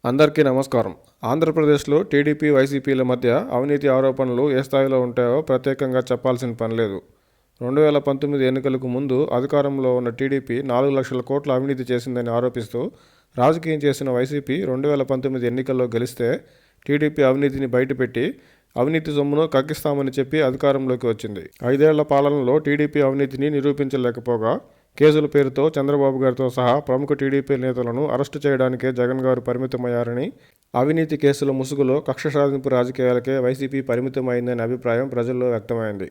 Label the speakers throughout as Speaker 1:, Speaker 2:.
Speaker 1: అందరికీ నమస్కారం. ఆంధ్రప్రదేశ్లో టీడీపీ, వైసీపీల మధ్య అవినీతి ఆరోపణలు ఏ స్థాయిలో ఉంటాయో ప్రత్యేకంగా చెప్పాల్సిన పనిలేదు. 2019 ఎన్నికలకు ముందు అధికారంలో ఉన్న టీడీపీ 4 లక్షల కోట్ల అవినీతి చేసిందని ఆరోపిస్తూ రాజకీయం చేసిన వైసీపీ 2019 ఎన్నికల్లో గెలిస్తే టీడీపీ అవినీతిని బయటపెట్టి అవినీతి సొమ్మును కక్కిస్తామని చెప్పి అధికారంలోకి వచ్చింది. 5 ఏళ్ల పాలనలో టీడీపీ అవినీతిని నిరూపించలేకపోగా కేసుల పేరుతో చంద్రబాబు గారితో సహా ప్రముఖ టీడీపీ నేతలను అరెస్టు చేయడానికే జగన్ గారు పరిమితమయ్యారని, అవినీతి కేసుల ముసుగులో కక్ష సాధింపు రాజకీయాలకే వైసీపీ పరిమితమైందనే అభిప్రాయం ప్రజల్లో వ్యక్తమైంది.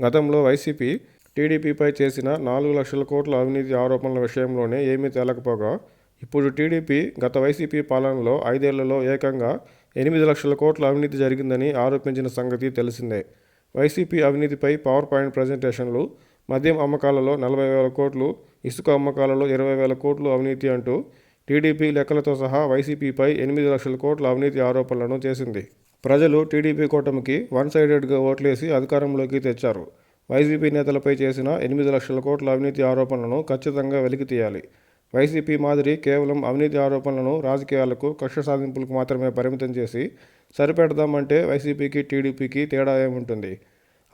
Speaker 1: గతంలో వైసీపీ టీడీపీపై చేసిన 4 లక్షల కోట్ల అవినీతి ఆరోపణల విషయంలోనే ఏమీ తేలకపోగా, ఇప్పుడు టీడీపీ గత వైసీపీ పాలనలో 5 ఏళ్లలో ఏకంగా 8 లక్షల కోట్ల అవినీతి జరిగిందని ఆరోపించిన సంగతి తెలిసిందే. వైసీపీ అవినీతిపై పవర్ పాయింట్ ప్రజెంటేషన్లు, మద్యం అమ్మకాలలో 40,000 కోట్లు, ఇసుక అమ్మకాలలో 20,000 కోట్లు అవినీతి అంటూ టీడీపీ లెక్కలతో సహా వైసీపీపై 8 లక్షల కోట్ల అవినీతి ఆరోపణలను చేసింది. ప్రజలు టీడీపీ కూటమికి వన్ సైడెడ్గా ఓట్లేసి అధికారంలోకి తెచ్చారు. వైసీపీ నేతలపై చేసిన 8 లక్షల కోట్ల అవినీతి ఆరోపణలను ఖచ్చితంగా వెలికితీయాలి. వైసీపీ మాదిరి కేవలం అవినీతి ఆరోపణలను రాజకీయాలకు, కక్ష సాధింపులకు మాత్రమే పరిమితం చేసి సరిపెడదామంటే వైసీపీకి, టీడీపీకి తేడా ఏముంటుంది?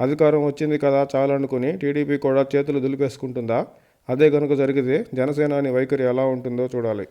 Speaker 1: అధికారం వచ్చింది కదా చాలనుకుని టీడీపీ కూడా చేతులు దులిపేసుకుంటుందా? అదే గనుక జరిగితే జనసేనాని వైఖరి ఎలా ఉంటుందో చూడాలి.